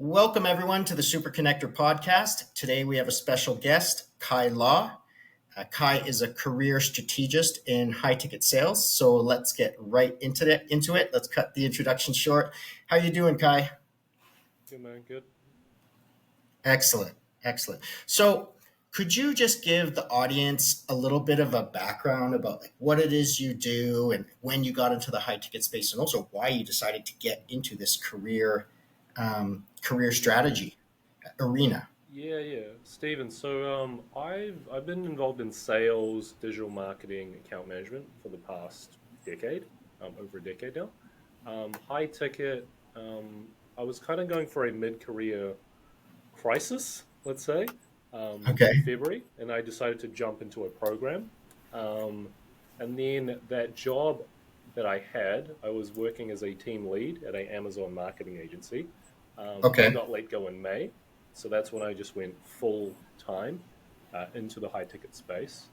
Welcome, everyone, to the Super Connector podcast. Today, we have a special guest, Kai Law. Kai is a career strategist in high ticket sales. So let's get right into it. Let's cut the introduction short. How are you doing, Kai? Good, man. Good. Excellent. Excellent. So could you just give the audience a little bit of a background about what it is you do and when you got into the high ticket space and also why you decided to get into this career strategy arena? Yeah. Steven, I've been involved in sales, digital marketing, account management for the past decade, over a decade now. High ticket, I was kind of going for a mid-career crisis, let's say, in Okay. February, and I decided to jump into a program. Um, and then that job that I had, I was working as a team lead at an Amazon marketing agency. I Okay. got let go in May, so that's when I just went full time into the high ticket space.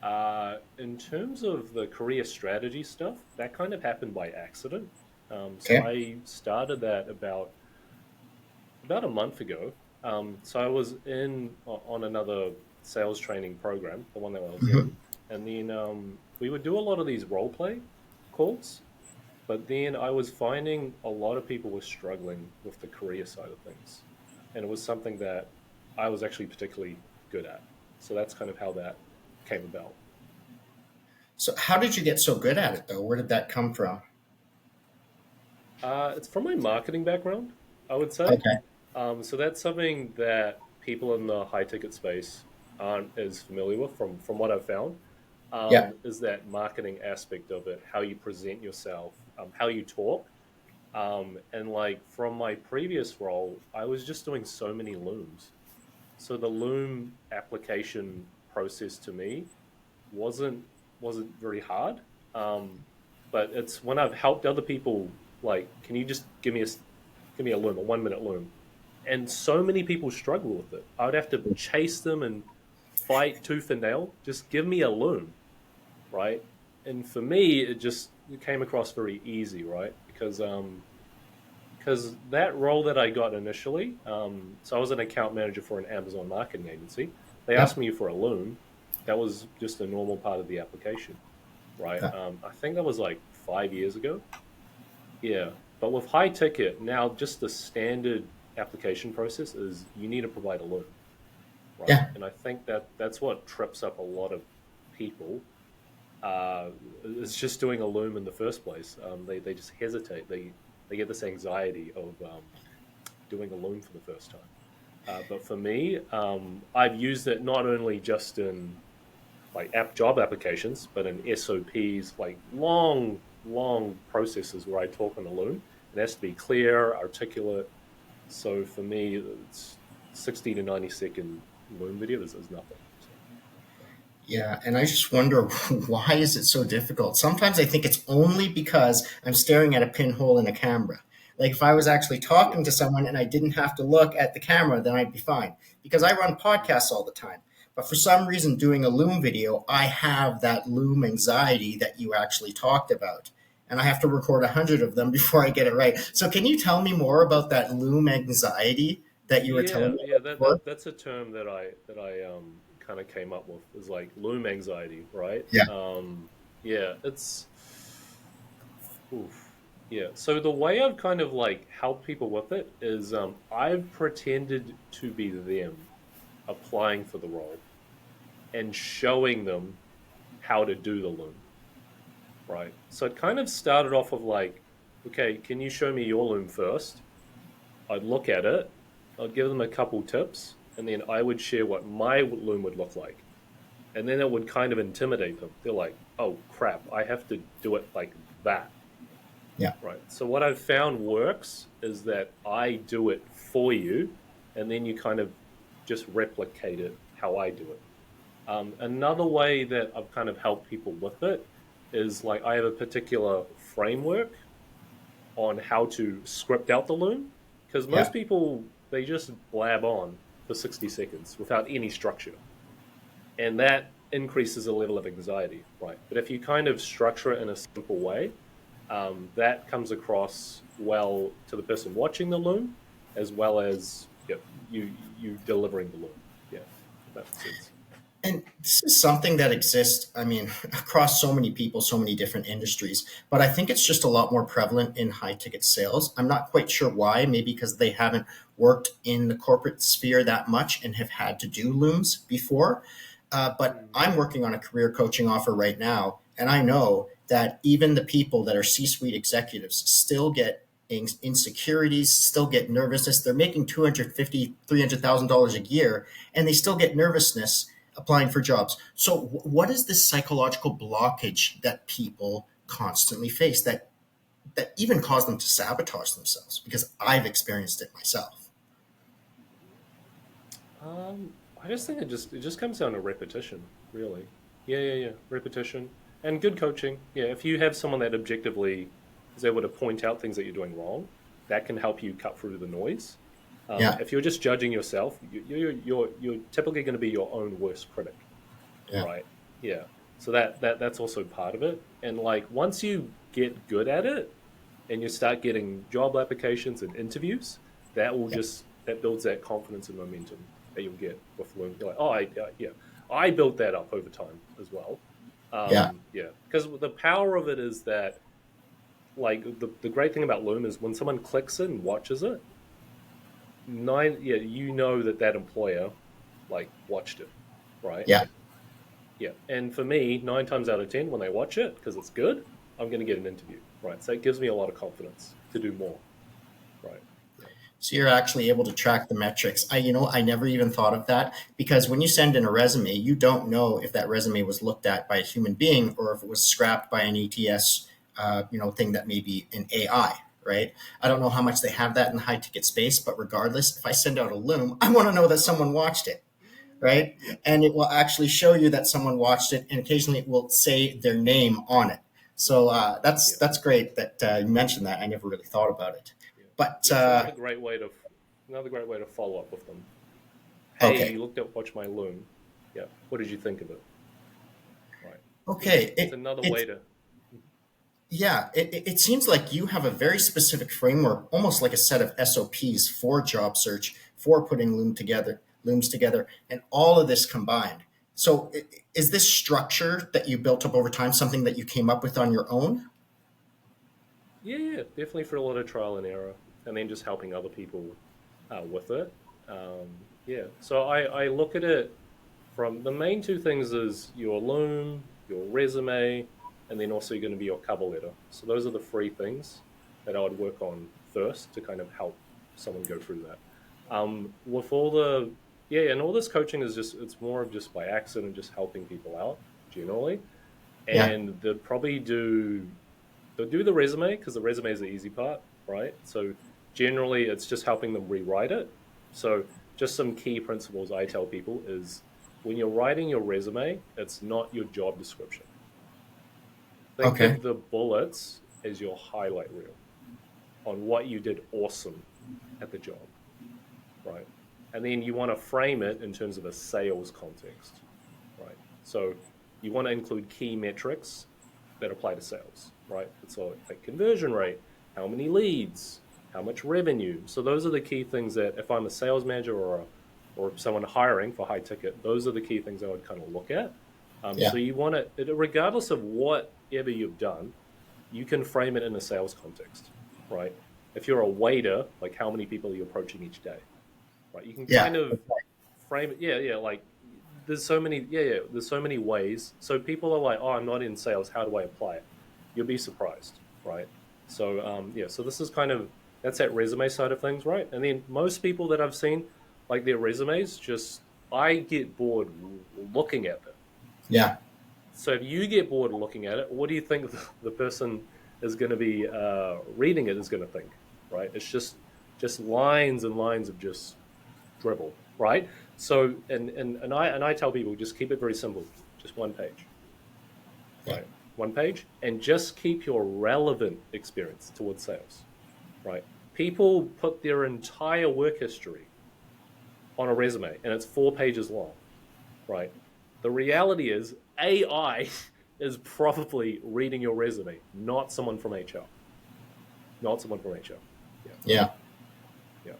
In terms of the career strategy stuff, that kind of happened by accident. So Okay. I started that about a month ago. So I was on another sales training program, the one that I was Mhm. in, and then we would do a lot of these role play calls. But then I was finding a lot of people were struggling with the career side of things, and it was something that I was actually particularly good at. So that's kind of how that came about. So, how did you get so good at it, though? Where did that come from? It's from my marketing background, I would say. Okay. So that's something that people in the high ticket space aren't as familiar with from what I've found, Yeah. is that marketing aspect of it, how you present yourself, how you talk. And like from my previous role, I was just doing so many looms. So the loom application process to me wasn't wasn't very hard. Um, but it's when I've helped other people, like, can you just give me a loom, a 1 minute loom? And so many people struggle with it. I would have to chase them and fight tooth and nail. Just give me a loom, right? And for me, it came across very easy, right? Because that role that I got initially, so I was an account manager for an Amazon marketing agency. They Yeah. asked me for a loom. That was just a normal part of the application, right? Yeah. I think that was like 5 years ago. Yeah, but with high ticket now, just the standard application process is you need to provide a loom, right? Yeah. And I think that's what trips up a lot of people. Is just doing a loom in the first place. They just hesitate. They get this anxiety of doing a loom for the first time. But for me, I've used it not only just in like job applications, but in SOPs, like long processes where I talk on a loom. It has to be clear, articulate. So for me, it's 60 to 90 second loom video. There's nothing. So, Yeah. And I just wonder why is it so difficult? Sometimes I think it's only because I'm staring at a pinhole in a camera. Like if I was actually yeah. talking to someone and I didn't have to look at the camera, then I'd be fine. Because I run Mm. podcasts all the time. But for some reason, doing a Loom video, I have that Loom anxiety that you actually talked about. And I have to record 100 of them before I get it right. So, can you tell me more about that Loom anxiety that you were telling Yeah, me yeah, about before? that's a term that I kind of came up with is like loom anxiety, right? Yeah. Yeah, it's oof. Yeah. So the way I've kind of like helped people with it is I've pretended to be them applying for the role and showing them how to do the loom, right? So it kind of started off of like, okay, can you show me your loom first? I'd look at it, I'd give them a couple tips, and then I would share what my loom would look like. And then it would kind of intimidate them. They're like, oh crap, I have to do it like that. Yeah. Right. So what I've found works is that I do it for you, and then you kind of just replicate it how I do it. Another way that I've kind of helped people with it is like I have a particular framework on how to script out the loom because Yeah. most people they just blab on for 60 seconds without any structure, and that increases the level of anxiety, right? But if you kind of structure it in a simple way, that comes across well to the person watching the loom, as well as you delivering the loom. Yeah, if that makes sense. And this is something that exists, I mean, across so many people, so many different industries, but I think it's just a lot more prevalent in high ticket sales. I'm not quite sure why, maybe because they haven't worked in the corporate sphere that much and have had to do looms before. But Mm. I'm working on a career coaching offer right now, and I know that even the people that are C suite executives still get insecurities, still get nervousness. They're making $250,000, $300,000 a year, and they still get nervousness applying for jobs. So, what is this psychological blockage that people constantly face that even cause them to sabotage themselves? Because I've experienced it myself. I just think it just comes down to repetition, really. Yeah. Repetition and good coaching. Yeah, if you have someone that objectively is able to point out things that you're doing wrong, that can help you cut through the noise. Yeah, If you're just judging yourself, you're typically going to be your own worst critic, yeah, right? Yeah. So that's also part of it. And like once you get good at it and you start getting job applications and interviews, yeah, that builds that confidence and momentum that you'll get with Loom. You're like, oh, yeah, I built that up over time as well. yeah, Yeah, because the power of it is that like the great thing about Loom is when someone clicks it and watches it, you know that employer like watched it, right? yeah. Yeah, and for me, 9 times out of 10, when they watch it because it's good, I'm going to get an interview, right? So it gives me a lot of confidence to do more, right? Yeah. So you're actually able to track the metrics. I never even thought of that because when you send in a resume, you don't know if that resume was looked at by a human being or if it was scrapped by an ATS, thing that may be an AI, right? I don't know how much they have that in the high ticket space, but regardless, if I send out a loom, I want to know that someone watched it, right? Yeah, And it will actually show you that someone watched it, and occasionally it will say their name on it. So that's yeah, that's great that you mentioned that. I never really thought about it, yeah, but yeah. It's another great way to follow up with them. Hey, okay. you watch my loom. Yeah, what did you think of it? Right. Yeah, Okay, it's another way to. yeah, it seems like you have a very specific framework, almost like a set of SOPs for job search, for putting looms together, and all of this combined. So, is this structure that you built up over time something that you came up with on your own? Yeah, definitely for a lot of trial and error, and then just helping other people with it. Yeah, so I look at it from the main two things is your loom, your resume, and then also going to be your cover letter. So those are the three things that I would work on first to kind of help someone go through that. With all the yeah, and all this coaching is just it's more of just by accident, just helping people out generally, Yeah, and they'll do the resume because the resume is the easy part, right? So generally, it's just helping them rewrite it. So just some key principles I tell people is when you're writing your resume, it's not your job description. Think okay, of the bullets as your highlight reel on what you did awesome at the job, right? And then you want to frame it in terms of a sales context, right? So you want to include key metrics that apply to sales, right? It's like conversion rate, how many leads, how much revenue. So those are the key things that if I'm a sales manager or someone hiring for high ticket, those are the key things I would kind of look at. So yeah, you want to, regardless of whatever you've done, you can frame it in a sales context, right? If you're a waiter, like how many people are you approaching each day, right? You can yeah, kind of frame it. Yeah. Like there's so many ways. So people are like, oh, I'm not in sales. How do I apply it? You'll be surprised, right? So yeah. So this is kind of that's that resume side of things, right? And then most people that I've seen, like their resumes, just I get bored looking at them. yeah, So if you get bored looking at it, what do you think the person is going to be reading it is going to think, right? It's just lines and lines of just dribble, right? So and I tell people just keep it very simple, just one page, yeah, right? One page, and just keep your relevant experience towards sales, right? People put their entire work history on a resume, and it's 4 pages long, right? The reality is AI is probably reading your resume, not someone from HR, not someone from HR. Yeah, yeah. yeah.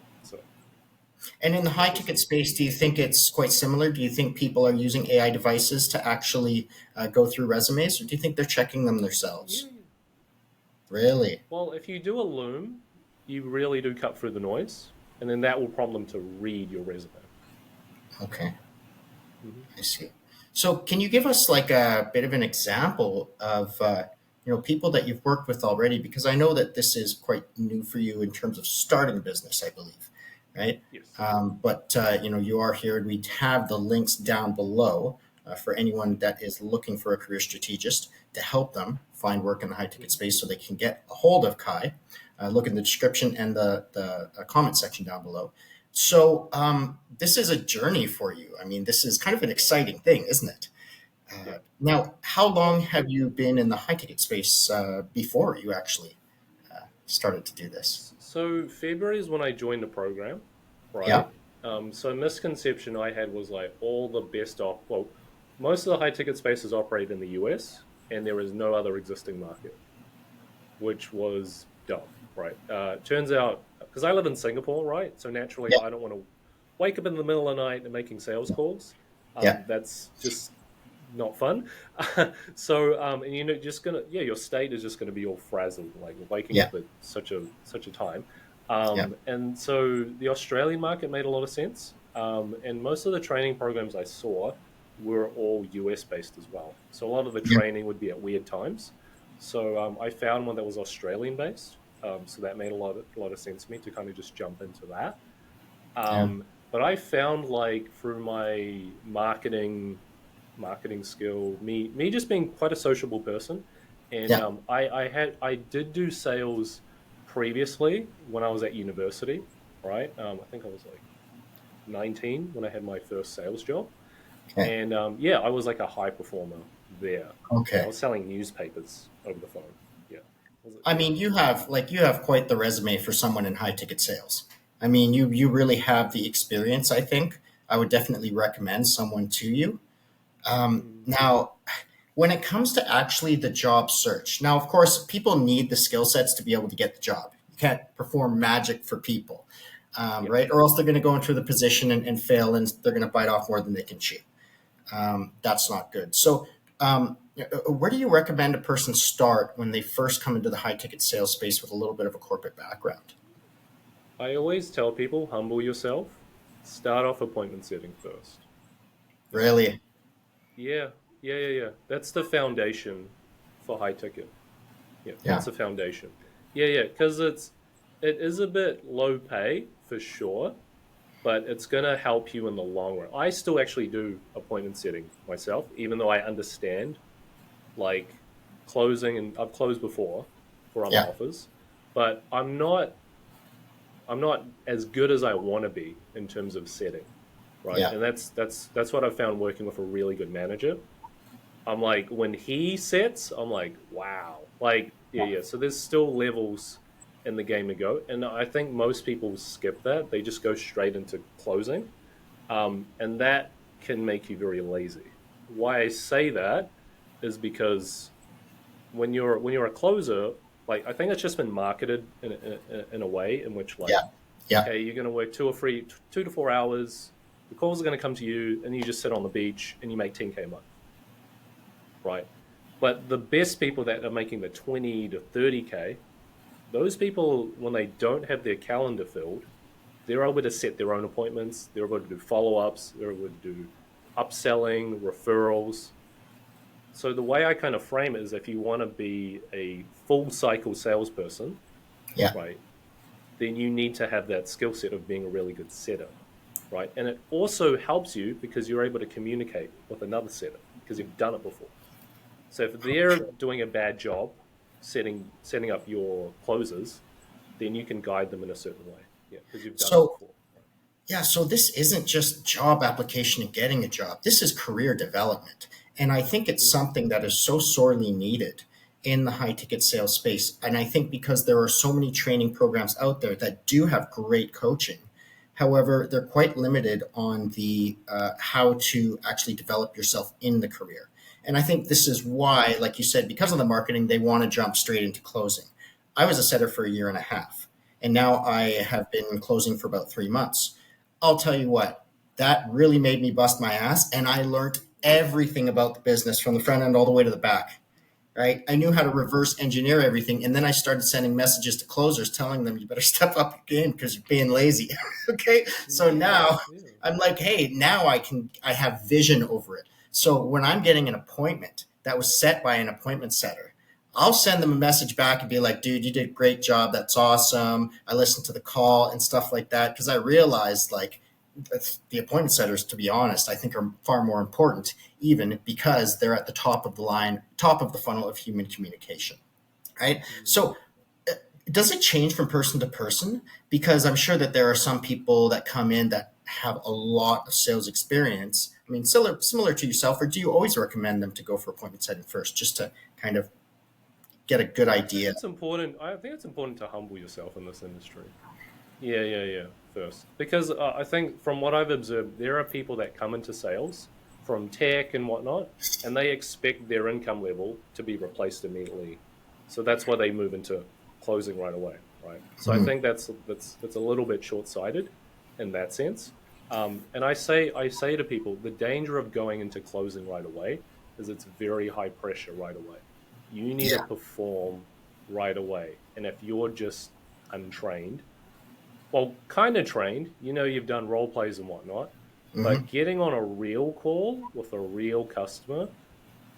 And in the high Just ticket space, do you think it's quite similar? Do you think people are using AI devices to actually go through resumes, or do you think they're checking them yeah, themselves? yeah. Really? Well, if you do a loom, you really do cut through the noise, and then that will prompt them to read your resume. Okay, Hmm. I see. So, can you give us like a bit of an example of people that you've worked with already? Because I know that this is quite new for you in terms of starting a business, I believe, right? Yes. But you are here, and we have the links down below for anyone that is looking for a career strategist to help them find work in the high ticket Hmm. space, so they can get a hold of Kai. Look in the description and the comment section down below. So this is a journey for you. I mean, this is kind of an Yeah. exciting thing, isn't it? Yeah. Now, how long Well, have you been in the high ticket space before you actually started to do this? so February is when I joined the program, Yeah, right? So a misconception I had was like all the best off. Well, most of the high ticket spaces operate in the US, and there is no other existing market, which was dumb, right? Turns out, because I live in Singapore, right? So naturally, yeah, I don't want to wake up in the middle of the night and making sales calls. yeah, That's just not fun. And just gonna, yeah, your state is just gonna be all frazzled, like waking yeah, up at such a time. yeah, And so the Australian market made a lot of sense. And most of the training programs I saw were all US based as well. So a lot of the yeah, training would be at weird times. So I found one that was Australian based. So that made a lot of sense to me to kind of just jump into that. yeah, But I found like through my marketing skill, me just being quite a sociable person, and yeah. I did do sales previously when I was at university, right? I think I was like 19 when I had my first sales job, Okay, and yeah, I was like a high performer there. Yeah, I okay. was selling newspapers over the phone. Yeah, was it? I Yeah. mean, you have quite the resume for someone in high ticket sales. I mean, you really have the experience. I think I would definitely recommend someone to you. Mm, Now, when it comes to actually the job search, now of course people need the skill sets to be able to get the job. You can't perform magic for people, yeah. right? Or else they're going to go into the position and fail, and they're going to bite off more than they can chew. That's not good. So, where do you recommend a person start when they first come into the high ticket sales space with a little bit of a corporate background? I always tell people, humble yourself. Start off appointment setting first. Yeah. Really? Yeah, yeah. That's the foundation for high ticket. Yeah, Yeah, that's the foundation. Yeah, because it is a bit low pay for sure, but it's gonna help you in the long run. I still actually do appointment setting myself, even though I understand like closing, and I've closed before for other yeah, offers, but I'm not as good as I want to be in terms of setting, right? yeah, And that's what I've found working with a really good manager. I'm like, when he sets, I'm like, wow. Like, yeah. So there's still levels in the game to go. And I think most people skip that. They just go straight into closing. And that can make you very lazy. Why I say that is because when you're a closer, like I think it's just been marketed in a way in which like, yeah, yeah, okay, you're going to work 2 to 4 hours. The calls are going to come to you, and you just sit on the beach and you make 10K a month, right? But the best people that are making the 20 to 30K, those people, when they don't have their calendar filled, they're able to set their own appointments. They're able to do follow ups. They're able to do upselling, referrals. So the way I kind of frame it is if you want to be a full cycle salesperson, yeah. right, then you need to have that skill set of being a really good setter, right? And it also helps you because you're able to communicate with another setter because you've done it before. So if they're doing a bad job setting up your closes, then you can guide them in a certain way. Yeah, because you've done it So, before. yeah, so this isn't just job application and getting a job. This is career development. And I think it's Mm-hmm. something that is so sorely needed in the high ticket sales space. And I think because there are so many training programs out there that do have great coaching. However, they're quite limited on the how to actually develop yourself in the career. And I think this is why, like you said, because of the marketing, they want to jump straight into closing. I was a setter for a year and a half, and now I have been closing for about 3 months. I'll tell you what, that really made me bust my ass. And I learned everything about the business from the front end all the way to the back. Right. I knew how to reverse engineer everything. And then I started sending messages to closers telling them, you better step up your game because you're being lazy. Okay. So Yeah, now yeah. I'm like, hey, now I have vision over it. So when I'm getting an appointment that was set by an appointment setter, I'll send them a message back and be like, dude, you did a great job. That's awesome. I listened to the call and stuff like that. Cause I realized like the appointment setters, to be honest, I think are far more important, even because they're at the top of the line, top of the funnel of human communication, right? Mm. So does it change from person to person? Because I'm sure that there are some people that come in that have a lot of sales experience. I mean, similar to yourself, or do you always recommend them to go for appointment setting first, just to kind of get a good I think idea? it's important. I think it's important to humble yourself in this industry. Yeah, yeah, yeah. First, because I think from what I've observed, there are people that come into sales from tech and whatnot, and they expect their income level to be replaced immediately. So that's why they move into closing right away, right? So I Mhm. think that's a little bit short-sighted in that sense. And I say to people, the danger of going into closing right away is it's very high pressure right away. You need to Yeah. perform right away, and if you're just untrained, well, kind of trained. You've done role plays and whatnot, Hmm. but getting on a real call with a real customer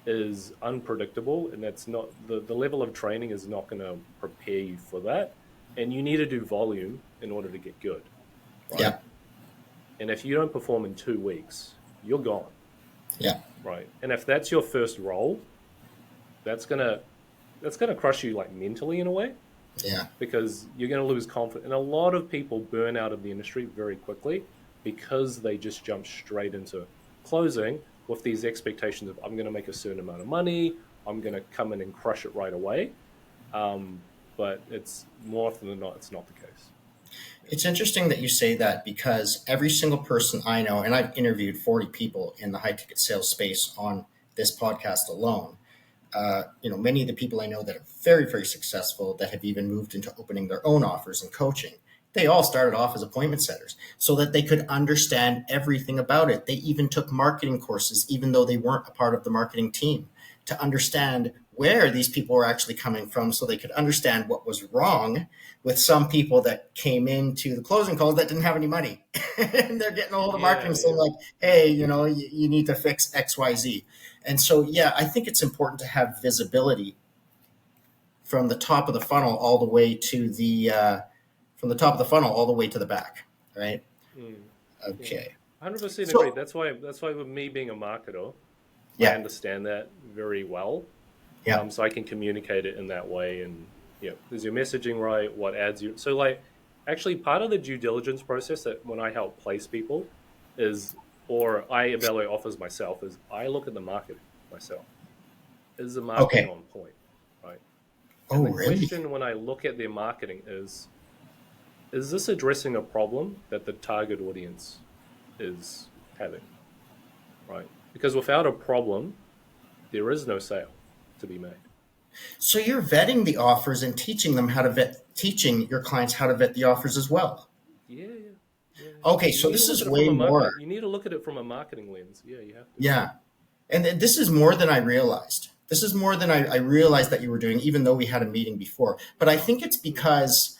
is unpredictable, and that's not the level of training is not going to prepare you for that. And you need to do volume in order to get good, right? Yeah. And if you don't perform in 2 weeks, you're gone, Yeah. right? And if that's your first role, that's gonna that's gonna crush you like mentally in a way Yeah. because you're going to lose confidence. And a lot of people burn out of the industry very quickly because they just jump straight into closing with these expectations of I'm going to make a certain amount of money, I'm going to come in and crush it right away. Um, but it's more often than not, it's not the case. Yeah. It's interesting that you say that because every single person I know, and I've interviewed 40 people in the high ticket sales space on this podcast alone. Many of the people I know that are very, very successful that have even moved into opening their own offers and coaching, they all started off as appointment setters so that they could understand everything about it. They even took marketing courses, even though they weren't a part of the marketing team, to understand where these people were actually coming from so they could understand what was wrong with some people that came into the closing calls that didn't have any money. And they're getting a hold of Yeah, marketing saying, yeah. like, hey, you need to fix XYZ. And so, yeah, I think it's important to have visibility from the top of the funnel all the way to from the top of the funnel all the way to the back, right? Mm, yeah. Okay. 100% agree. So, That's why with me being a marketer, I yeah, understand that very well. yeah. So I can communicate it in that way. And yeah, is your messaging right? What ads you? So like, actually, part of the due diligence process that when I help place people is, or I evaluate offers myself, is I look at the marketing myself. Is the marketing Okay. on point, right? And Oh, the really? question when I look at their marketing is this addressing a problem that the target audience is having, right? Because without a problem, there is no sale to be made. So you're vetting the offers and teaching them how to teaching your clients how to vet the offers as well. Yeah, yeah, yeah, yeah. Okay, You so need to this look is at it from way a more. marketing. You need to look at it from a marketing lens. Yeah, you have to. Yeah. And this is more than I realized. This is more than I realized that you were doing, even though we had a meeting before. But I think it's Hmm. because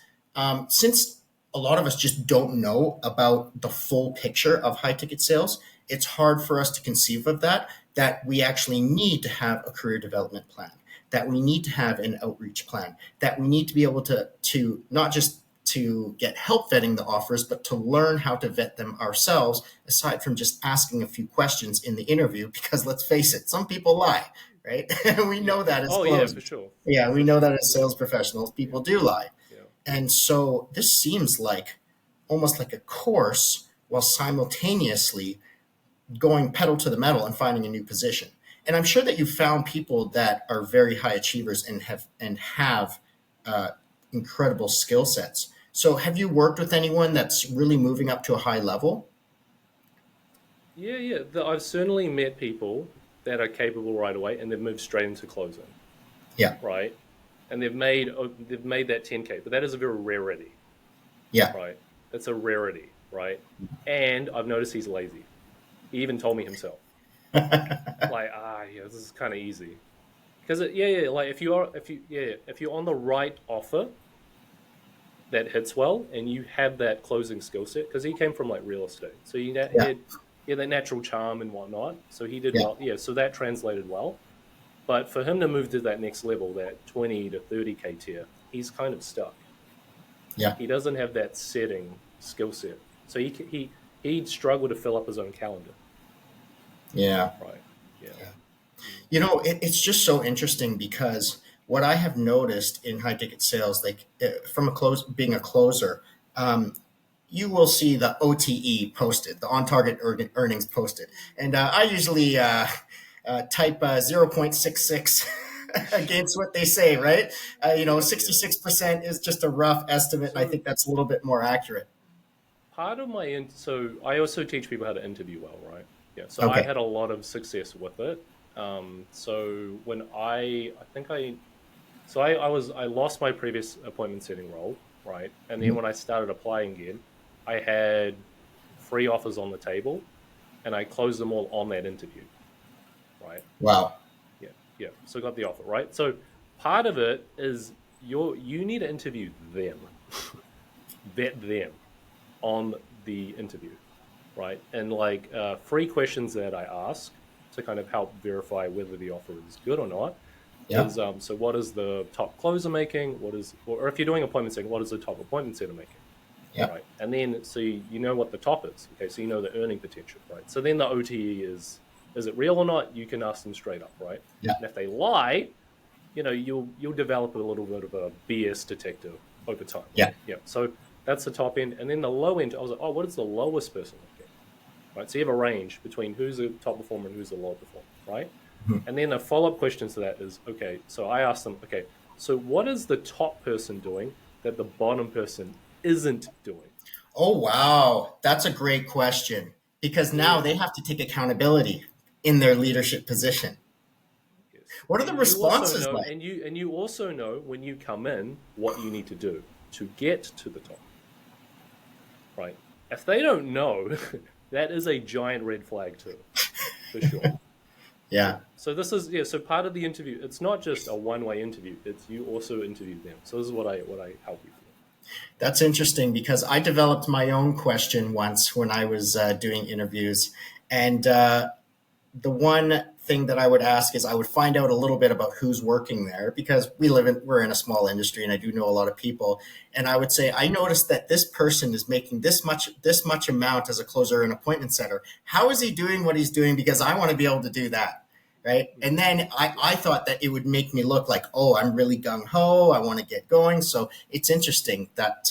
since a lot of us just don't know about the full picture of high ticket sales, it's hard for us to conceive of that we actually need to have a career development plan, that we need to have an outreach plan, that we need to be able to not just to get help vetting the offers, but to learn how to vet them ourselves, aside from just asking a few questions in the interview. Because let's face it, some people lie, right? We Yeah. know that as Oh, yeah, for closers. sure. Yeah, we For know that sure. as Yeah. sales professionals, Yeah. people do lie. Yeah. And so this seems like almost like a course while simultaneously going pedal to the metal and finding a new position. And I'm sure that you found people that are very high achievers and have uh, incredible skill sets. So have you worked with anyone that's really moving up to a high level? Yeah, yeah. I've certainly met people that are capable right away, and they've moved straight into closing, Yeah, right? And they've made that 10K, but that is a very rarity, yeah, right? It's a rarity. right? And I've noticed he's lazy. He even told me himself, like, yeah, this is kind of easy. Because like if you're on the right offer that hits well and you have that closing skill set, because he came from like real estate, so Yeah, he had that natural charm and whatnot, so he did yeah, well. Yeah, so that translated well. But for him to move to that next level, that 20 to 30K tier, he's kind of stuck. yeah, He doesn't have that setting skill set, so he'd struggle to fill up his own calendar. yeah. Right? Yeah. Mm. It's just so interesting because what I have noticed in high ticket sales, like from being a closer, um, you will see the OTE posted, the on target earnings posted, and I usually type 0.66 against what they say, right? Yeah, yeah. 66% is just a rough estimate, and I So think that's a little bit more accurate. part of so I also teach people how to interview well, right? Yeah. So I've Okay. had a lot of success with it. So when I think I so I lost my previous appointment setting role, right? And then Mhm. when I started applying again, I had 3 offers on the table, and I closed them all on that interview, right? Wow. Yeah, yeah. So I got the offer, right? So part of it is you need to interview them, vet them on the interview, right? And like 3 questions that I ask to kind of help verify whether the offer is good or not Yeah. is so what is the top closer making? What is, or if you're doing appointment setting, what is the top appointment setter making? Yeah. Right. And then so you know what the top is. Okay. So you know the earning potential, right? So then the OTE is it real or not? You can ask them straight up, right? Yeah. And if they lie, you'll develop a little bit of a BS detector over time, Yeah. right? Yeah. So that's the top end. And then the low end, I was like, oh, what is the lowest person making? Right. So you have a range between who's a top performer and who's a low performer, right? Mhm. And then a follow-up question to that is, okay, so I asked them, okay, so what is the top person doing that the bottom person isn't doing? Oh, wow. That's a great question because now Yes, they have to take accountability in their leadership position. yes. What are the And you also responses know, like? and you also know when you come in what you need to do to get to the top, right? If they don't know, that is a giant red flag too, for sure. Yeah. Yeah, So this is yeah. So part of the interview, it's not just a one-way interview. It's you also interview them. So this is what I help people with. that's interesting because I developed my own question once when I was doing interviews. And the one thing that I would ask is I would find out a little bit about who's working there because we're in a small industry and I do know a lot of people. And I would say, I noticed that this person is making this much amount as a closer and appointment setter. How is he doing what he's doing? Because I want to be able to do that. Right. And then Yeah. I thought that it would make me look like, oh, I'm really gung ho. I want to get going. So it's interesting that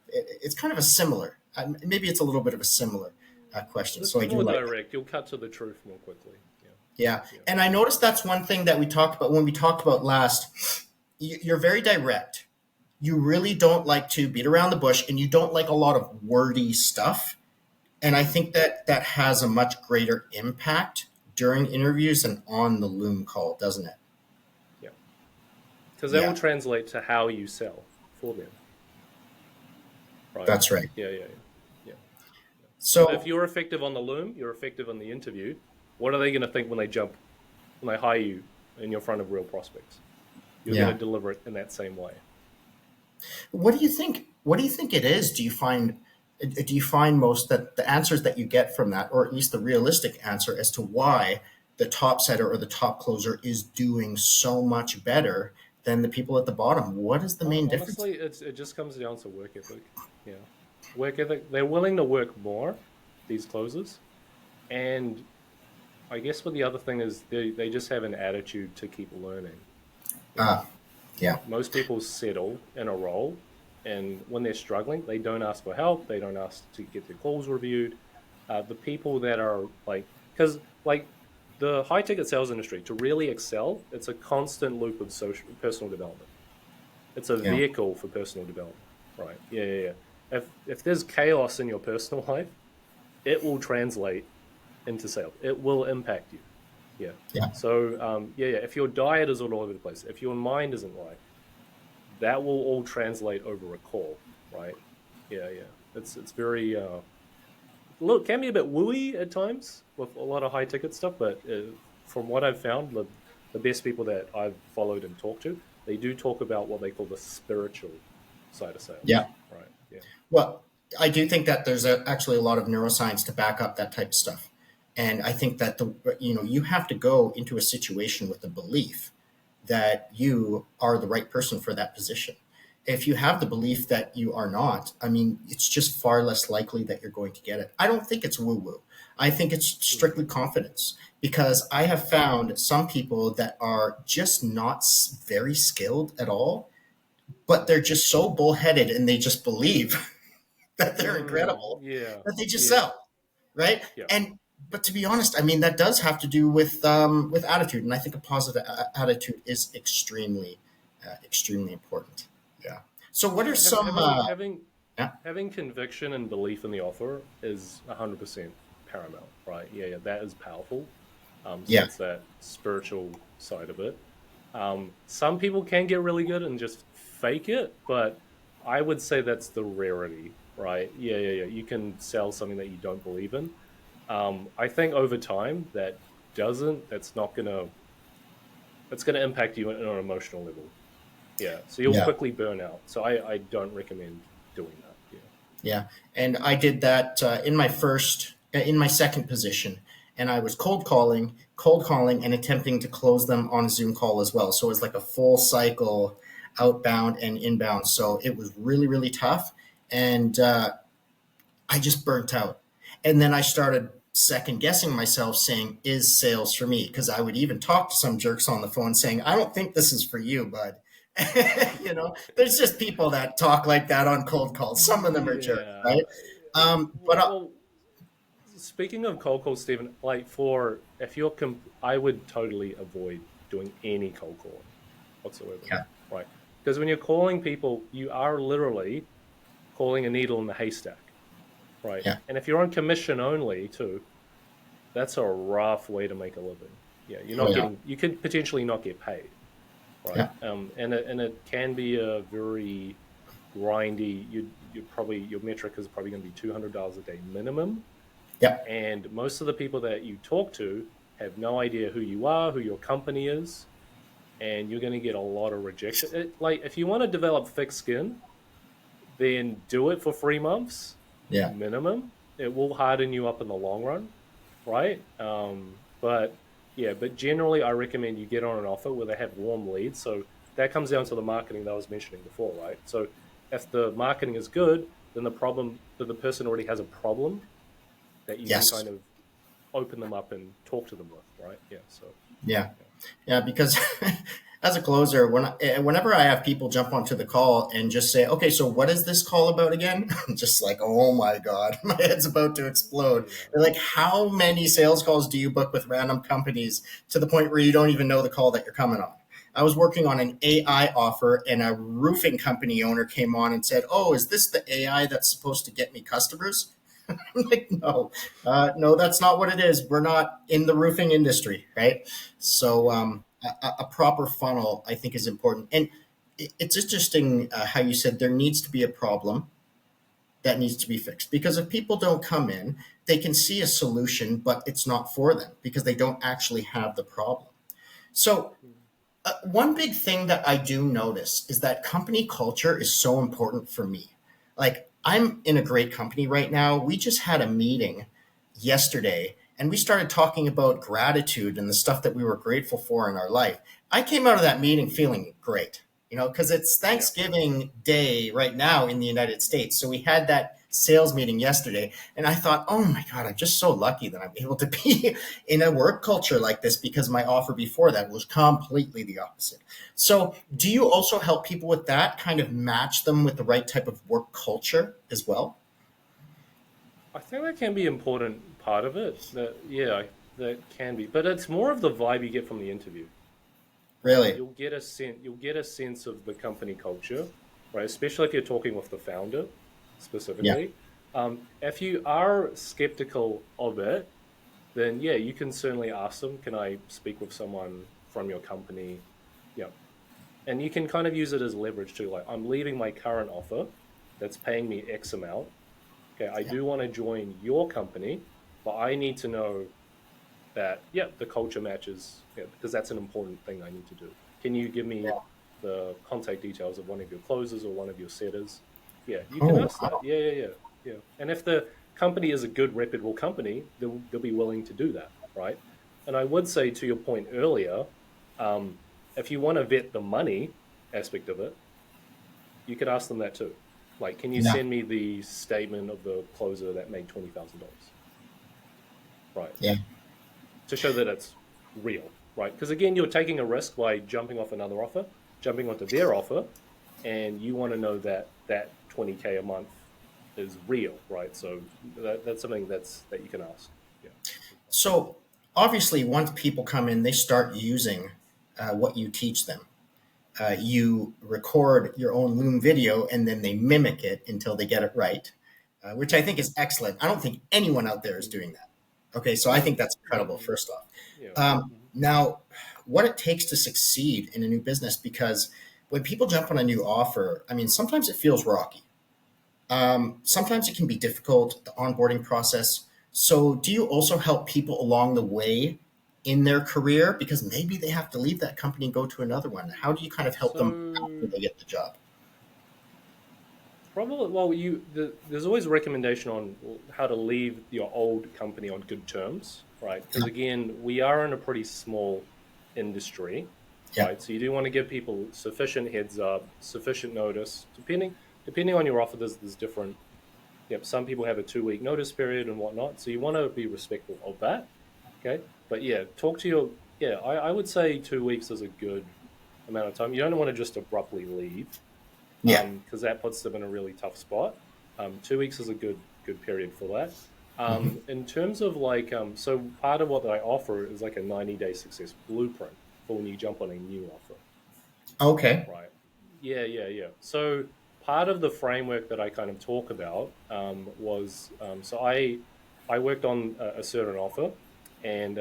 it's kind of a similar, maybe it's a little bit of a similar question. It's So I do more like that. direct. You'll cut to the truth more quickly. Yeah. Yeah. Yeah. And I noticed that's one thing that we talked about when we talked about last. You're very direct. You really don't like to beat around the bush and you don't like a lot of wordy stuff. And I Mm. think that that has a much greater impact during interviews and on the Loom call, doesn't it? Yeah. Because that will Yeah, translate to how you sell for them. Right. that's right. Yeah. Yeah. Yeah. Yeah. Yeah. So if So, you're effective on the loom, you're effective on the interview. What are they going to think when they hire you in your front of real prospects? You're going to yeah. deliver it in that same way. What do you think? What do you think it is? Do you find most that the answers that you get from that, or at least the realistic answer as to why the top setter or the top closer is doing so much better than the people at the bottom? What is the main difference? Honestly, it just comes down to work ethic. Yeah, work ethic. They're willing to work more, these closers, and I guess what the other thing is they just have an attitude to keep learning. Yeah, Ah, yeah, most people settle in a role, and when they're struggling, they don't ask for help. They don't ask to get their calls reviewed. The people that are like, because like the high ticket sales industry to really excel, it's a constant loop of social personal development. It's a yeah, vehicle for personal development, right? Yeah, yeah, yeah. If there's chaos in your personal life, it will translate into sales. It will impact you. Yeah. yeah. So yeah, yeah. If your diet is all over the place, if your mind isn't right, that will all translate over a call, right? Yeah, yeah. It's very look, can be a bit wooey at times with a lot of high ticket stuff, but from what I've found, the best people that I've followed and talked to, they do talk about what they call the spiritual side of Yeah. sales, right? Yeah. Well, I do think that there's actually a lot of neuroscience to back up that type of stuff. And I think that you have to go into a situation with the belief that you are the right person for that position. If you have the belief that you are not, I mean, it's just far less likely that you're going to get it. I don't think it's woo woo. I think it's Mm. strictly confidence because I have found some people that are just not very skilled at all, but they're just so bullheaded and they just believe that they're incredible Yeah. that they just Yeah. sell, right? Yeah. And but to be honest, I mean that does have to do with attitude, and I think a positive attitude is extremely important. Yeah. So what are Yeah. some? Yeah, Having conviction and belief in the offer is 100% paramount, right? Yeah. Yeah. That is powerful. So yeah, it's that spiritual side of it. Some people can get really good and just fake it, but I would say that's the rarity, right? Yeah, yeah, yeah. You can sell something that you don't believe in. I think over time that's not gonna that's gonna impact you on an emotional level. Yeah, so you'll yeah. quickly burn out. So I don't recommend doing that. Yeah. Yeah, and I did that in my second position, and I was cold calling, and attempting to close them on a Zoom call as well. So it was like a full cycle, outbound and inbound. So it was really, really tough, and I just burnt out. And then I started second guessing myself, saying, "Is sales for me?" Because I would even talk to some jerks on the phone, saying, "I don't think this is for you, bud." There's just people that talk like that on cold calls. Some of them are jerks, Yeah. right? But Well, speaking of cold calls, Stephen, like for if you're, I would totally avoid doing any cold calling whatsoever, yeah, right? Because when you're calling people, you are literally calling a needle in the haystack, right? yeah, And if you're on commission only, too, that's a rough way to make a living. Yeah, oh yeah, you could potentially not get paid, right? yeah, And it can be a very grindy. You probably your metric is probably going to be $200 a day minimum, yeah, and most of the people that you talk to have no idea who you are, who your company is, and you're going to get a lot of rejection. Like if you want to develop thick skin, then do it for 3 months yeah, minimum. It will harden you up in the long run, right? But yeah, but generally, I recommend you get on an offer where they have warm leads. So that comes down to the marketing that I was mentioning before, right? So if the marketing is good, then the person already has a problem that you can yes, kind of open them up and talk to them with, right? Yeah. So yeah. yeah. Yeah, because as a closer, whenever I have people jump onto the call and just say, "Okay, so what is this call about again?" I'm just like, "Oh my god, my head's about to explode." Yeah. They're like, "How many sales calls do you book with random companies to the point where you don't even know the call that you're coming on?" I was working on an AI offer, and a roofing company owner came on and said, "Oh, is this the AI that's supposed to get me customers?" I'm like, no, no, that's not what it is. We're not in the roofing industry, right? So Yeah. a proper funnel, I think, is important. And it's interesting how you said there needs to be a problem that needs to be fixed because if people don't come in, they can see a solution, but it's not for them because they don't actually have the problem. So one big thing that I do notice is that company culture is so important for me. Like, I'm in a great company right now. We just had a meeting yesterday and we started talking about gratitude and the stuff that we were grateful for in our life. I came out of that meeting feeling great, because it's Yeah. Thanksgiving Day right now in the United States. So we had that sales meeting yesterday and I thought, oh my God, I'm just so lucky that I'm able to be in a work culture like this because my offer before that was completely the opposite. So, do you also help people with that, kind of match them with the right type of work culture as well? I think that can be an important part of it. That can be, but it's more of the vibe you get from the interview, right? Really? You'll get a sense of the company culture, right? Especially if you're talking with the founder Yeah. specifically. If you are skeptical of it, then yeah, you can certainly ask them, "Can I speak with someone from your company?" Yeah, and you can kind of use it as leverage too. Like, I'm leaving my current offer that's paying me X amount. Okay, I Yeah. do want to join your company, but I need to know that, yeah, the culture matches, yeah, because that's an important thing I need to do. Can you give me Yeah. the contact details of one of your closers or one of your setters? Yeah, you can Oh, ask that. wow. Yeah. And if the company is a good, reputable company, they'll be willing to do that, right? And I would say, to your point earlier, um, if you want to vet the money aspect of it, you could ask them that too. Like, can you Yeah. send me the statement of the closer that made $20,000, right? Yeah. To show that it's real, right? Because again, you're taking a risk by jumping off another offer, jumping onto their offer, and you want to know that that 20K a month is real, right? So that's something that you can ask. Yeah. So obviously, once people come in, they start using what you teach them. You record your own Loom video and then they mimic it until they get it right, which I think is excellent. I don't think anyone out there is Mm-hmm. doing that. Okay, so I think that's incredible, Mm-hmm. first off. Yeah. Mm-hmm. Now, what it takes to succeed in a new business, because when people jump on a new offer, I mean, sometimes it feels rocky. Yep. Sometimes it can be difficult, the onboarding process. So, do you also help people along the way in their career? Because maybe they have to leave that company and go to another one. How do you kind of help them after So they get the job? probably, well, there's always a recommendation on how to leave your old company on good terms, right? Because again, we are in a pretty small industry, Yeah. right? So you do want to give people sufficient heads up, sufficient notice. Depending on your offer, there's different. Yep, some people have a 2 week notice period and whatnot, so you want to be respectful of that. Okay, but yeah, talk to your yeah. I would say 2 weeks is a good amount of time. You don't want to just abruptly leave, Yeah. because that puts them in a really tough spot. 2 weeks is a good period for that. Hmm. In terms of like, so part of what I offer is like a 90-day success blueprint for when you jump on a new offer, Okay. right? Yeah. So part of the framework that I kind of talk about was so I worked on a certain offer, and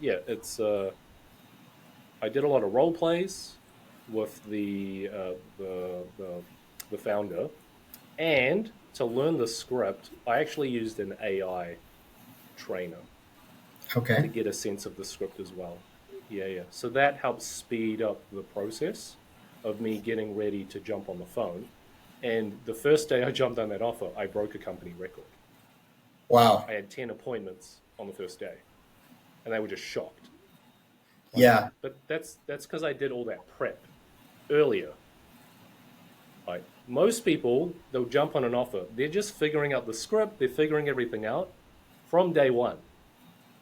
yeah, it's I did a lot of role plays with the founder, and to learn the script, I actually used an AI trainer to Okay. get a sense of the script as well. Yeah. So that helps speed up the process of me getting ready to jump on the phone. And the first day I jumped on that offer, I broke a company record. Wow. I had 10 appointments on the first day, and they were just shocked. Right. Yeah. But that's because I did all that prep earlier. Right. Most people, they'll jump on an offer. They're just figuring out the script, they're figuring everything out from day one,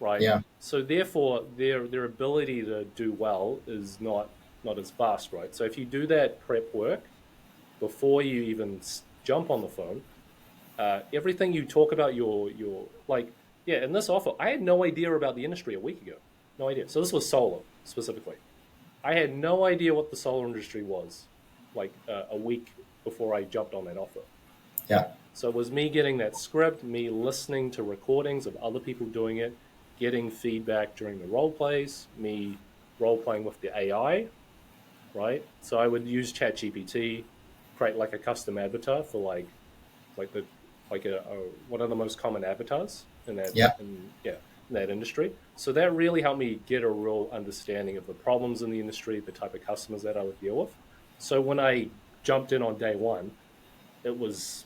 right? Yeah. So therefore their ability to do well is not as fast, right? So if you do that prep work before you even jump on the phone, everything you talk about your like yeah, in this offer, I had no idea about the industry a week ago. No idea. So this was solar specifically. I had no idea what the solar industry was like a week before I jumped on that offer. Yeah. So it was me getting that script, me listening to recordings of other people doing it, getting feedback during the role plays, me role playing with the AI, right? So I would use ChatGPT, create like a custom avatar for like the like a one of the most common avatars in that Yeah. in that industry. So that really helped me get a real understanding of the problems in the industry, the type of customers that I would deal with. So when I jumped in on day one, it was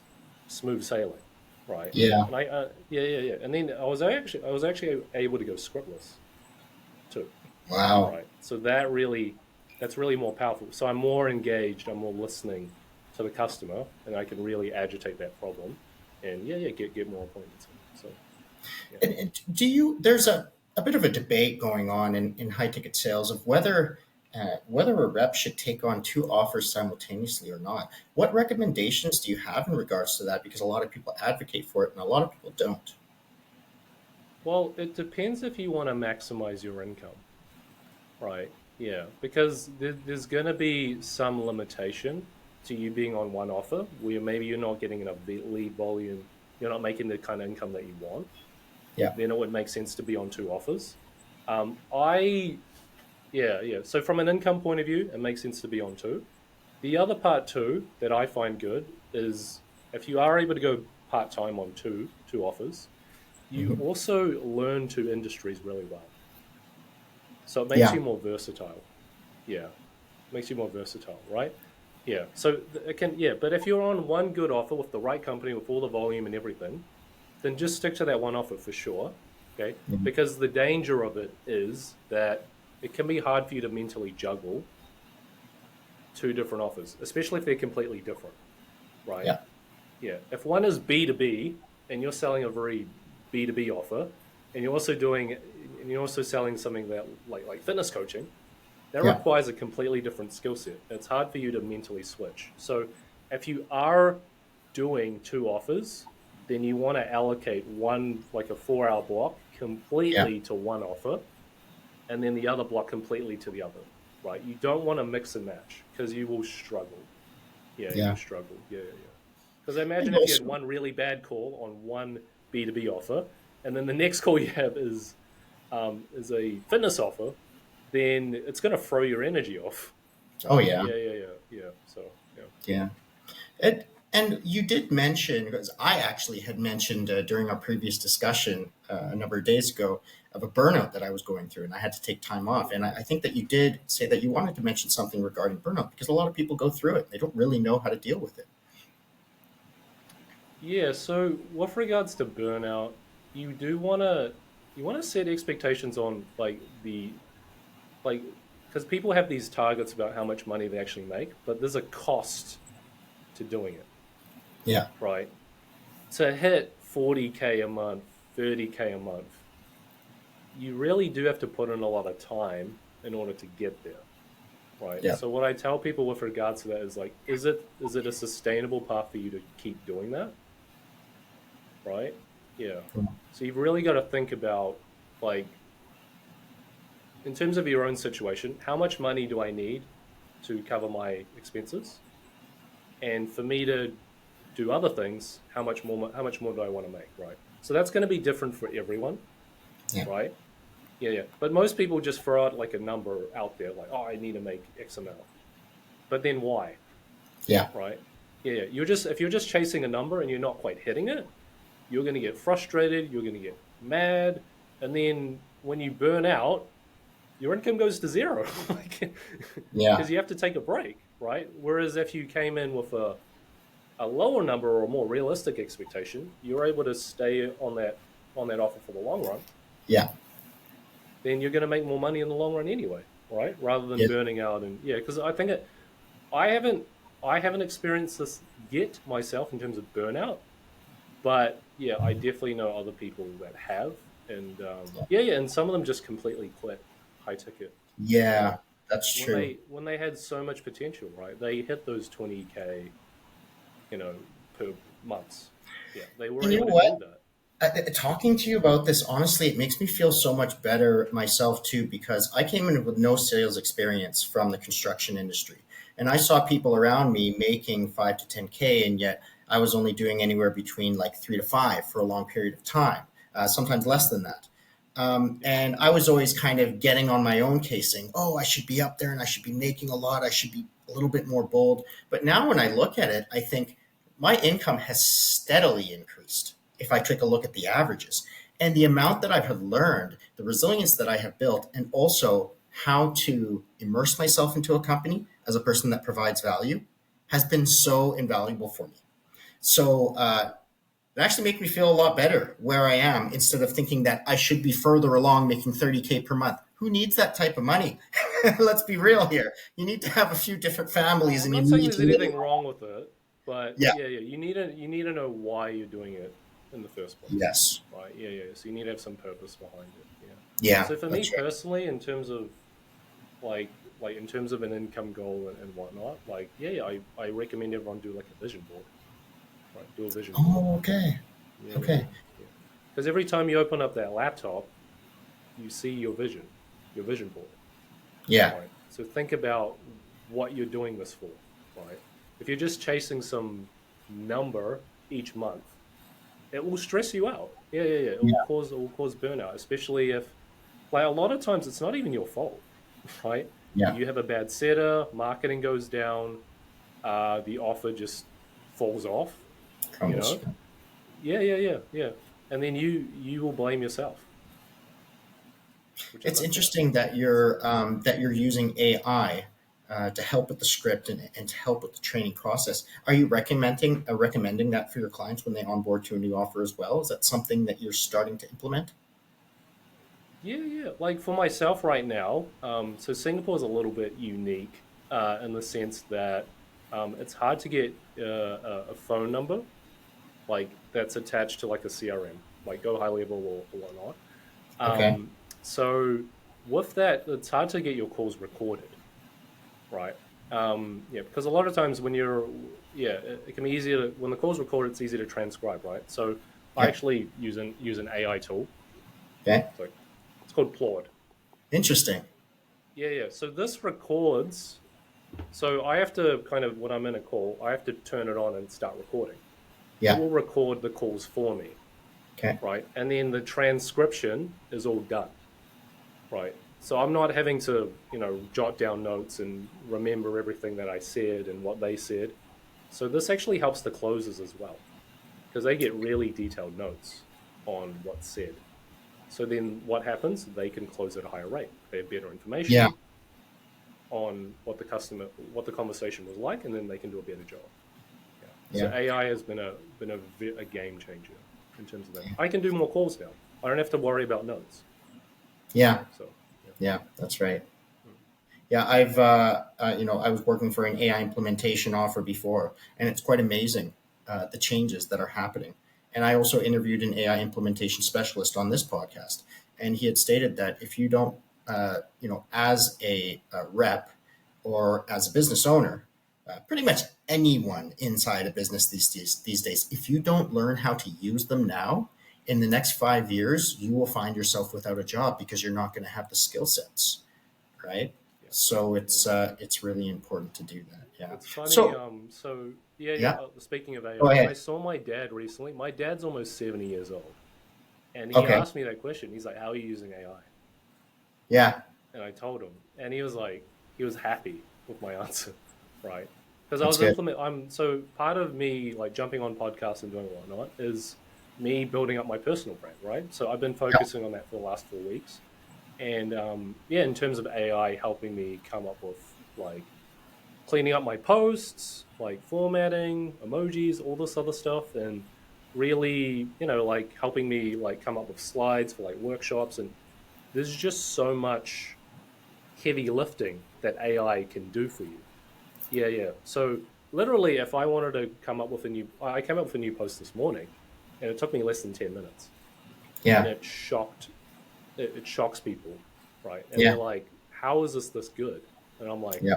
smooth sailing, right? Yeah. And I yeah, and then I was actually able to go scriptless too, Wow. right? So that's really more powerful. So I'm more engaged, I'm more listening to the customer, and I can really agitate that problem, and get more appointments in. So yeah. And do you? There's a bit of a debate going on in high ticket sales of whether a rep should take on two offers simultaneously or not. What recommendations do you have in regards to that? Because a lot of people advocate for it, and a lot of people don't. Well, it depends if you want to maximize your income, right? Yeah, because there's going to be some limitation to you being on one offer where maybe you're not getting enough lead volume, you're not making the kind of income that you want. Yeah. Then it would make sense to be on two offers. I yeah. So from an income point of view, it makes sense to be on two. The other part too that I find good is if you are able to go part-time on two offers, you Mhm. also learn two industries really well. So it makes Yeah. you more versatile. Yeah, makes you more versatile, right? Yeah. So it can, yeah. But if you're on one good offer with the right company with all the volume and everything, then just stick to that one offer for sure. Okay. Mhm. Because the danger of it is that it can be hard for you to mentally juggle two different offers, especially if they're completely different, right? Yeah. Yeah. If one is B2B and you're selling a very B2B offer, and you're also selling something that like fitness coaching, that Yeah. requires a completely different skill set. It's hard for you to mentally switch. So if you are doing two offers, then you want to allocate one, like a 4 hour block, Yeah. completely to one offer, and then the other block completely to the other, right? You don't want to mix and match because you will struggle. Yeah, you will Yeah. struggle. Yeah, yeah, yeah. Because And imagine if you had also, one really bad call on one B2B offer, and then the next call you have is a fitness offer, then it's going to throw your energy off. oh Right? yeah. Yeah, yeah, yeah, yeah. So yeah. Yeah. And you did mention, because I actually had mentioned during our previous discussion a number of days ago of a burnout that I was going through, and I had to take time off. And I think that you did say that you wanted to mention something regarding burnout because a lot of people go through it. They don't really know how to deal with it. Yeah. So with regards to burnout, you do want to set expectations on like because people have these targets about how much money they actually make, but there's a cost to doing it, Yeah. right? To hit 40K a month, 30K a month, you really do have to put in a lot of time in order to get there, right? Yeah. So what I tell people with regards to that is like, is it a sustainable path for you to keep doing that, right? Yeah. So you've really got to think about like in terms of your own situation, how much money do I need to cover my expenses? And for me to do other things, how much more do I want to make, right? So that's going to be different for everyone, Yeah. right? Yeah, yeah. But most people just throw out like a number out there, like, oh, I need to make X amount. But then why, Yeah. right? Yeah, yeah. If you're just chasing a number and you're not quite hitting it, you're going to get frustrated. You're going to get mad, and then when you burn out, your income goes to zero, like, Yeah. because you have to take a break, right? Whereas if you came in with a lower number or a more realistic expectation, you're able to stay on that offer for the long run, Yeah. then you're going to make more money in the long run anyway, right? Rather than Yeah. burning out. And yeah, because I think I haven't I haven't experienced this yet myself in terms of burnout, but yeah, I definitely know other people that have, and yeah, yeah, and some of them just completely quit high ticket, Yeah. right? That's When true. they had so much potential, right? They hit those 20K, you know, per months. Yeah, they were And you able know to what? do that. Talking to you about this, honestly, it makes me feel so much better myself too, because I came in with no sales experience from the construction industry. And I saw people around me making 5 to 10K, and yet I was only doing anywhere between like 3 to 5 for a long period of time, sometimes less than that. Yeah, And I was always kind of getting on my own case saying, oh, I should be up there and I should be making a lot. I should be a little bit more bold. But now when I look at it, I think my income has steadily increased if I take a look at the averages. And the amount that I have learned, the resilience that I have built, and also how to immerse myself into a company as a person that provides value has been so invaluable for me. So it actually makes me feel a lot better where I am instead of thinking that I should be further along making 30K per month. Who needs that type of money? Let's be real here. You need to have a few different well, families I'm and you not saying need there's to live. anything wrong with it, but Yeah. yeah, yeah, you need to know why you're doing it in the first place, Yes. right? Yeah, yeah. So you need to have some purpose behind it. Yeah. Yeah. So for me That's right. personally, in terms of like in terms of an income goal and whatnot, like yeah, yeah, I recommend everyone do like a vision board, right? Do a vision board. Oh, okay. Yeah, yeah, Okay. yeah, yeah. Because every time you open up that laptop, you see your vision board, Yeah. right? So think about what you're doing this for, right? If you're just chasing some number each month, it will stress you out. Yeah, yeah, yeah. Yeah. It will cause burnout, especially if like a lot of times it's not even your fault, right? Yeah. You have a bad setter, marketing goes down, the offer just falls off, you Crumbles. know? yeah. And then you will blame yourself, which is It's unfair. interesting that you're using AI to help with the script and to help with the training process. Are you recommending that for your clients when they onboard to a new offer as well? Is that something that you're starting to implement? Yeah. Like for myself right now, so Singapore is a little bit unique in the sense that it's hard to get a phone number like that's attached to like a CRM, like Go High Level or whatnot. Okay. So with that, it's hard to get your calls recorded, right? Yeah, because a lot of times when you're, yeah, it can be easier to, when the call's recorded, it's easy to transcribe, right? So I Yep. actually use an AI tool. Okay. So it's called Claude. Interesting. Yeah. So this records. So I have to kind of when I'm in a call, I have to turn it on and start recording. It Yeah. will record the calls for me, Okay. right? And then the transcription is all done, right? So I'm not having to, jot down notes and remember everything that I said and what they said. So this actually helps the closers as well because they get really detailed notes on what's said. So then what happens? They can close at a higher rate. They have better Yeah. information on what the conversation was like, and then they can do a better job. Yeah. So Yeah. AI has been a game changer in terms of that. I can do more calls now. I don't have to worry about notes. Yeah. So yeah. Yeah. That's right. Mm. Yeah, I was working for an AI implementation offer before, and it's quite amazing the changes that are happening. And I also interviewed an AI implementation specialist on this podcast, and he had stated that if you don't, as a rep or as a business owner, pretty much anyone inside a business these days, if you don't learn how to use them now, in the next 5 years, you will find yourself without a job because you're not going to have the skill sets, right? Yeah. So Yeah. it's really important to do that. Yeah. It's funny. So So yeah. yeah. Speaking of Go AI, I ahead. saw my dad recently. My dad's almost 70 years old, and he Okay. asked me that question. He's like, "How are you using AI?" Yeah. And I told him, and he was like, he was happy with my answer, right? Because I That's was good. I'm so part of me like jumping on podcasts and doing whatnot is me building up my personal brand, right? So I've been Yeah. focusing on that for the last 4 weeks, and yeah, in terms of AI helping me come up with like cleaning up my posts, like formatting, emojis, all this other stuff, and really, like helping me like come up with slides for like workshops. And there's just so much heavy lifting that AI can do for you. Yeah. So literally, if I wanted to come up with I came up with a new post this morning, and it took me less than 10 minutes, and Yeah. it shocks people, right? And they're Yeah. like, "How is this good?" And I'm like, Yeah.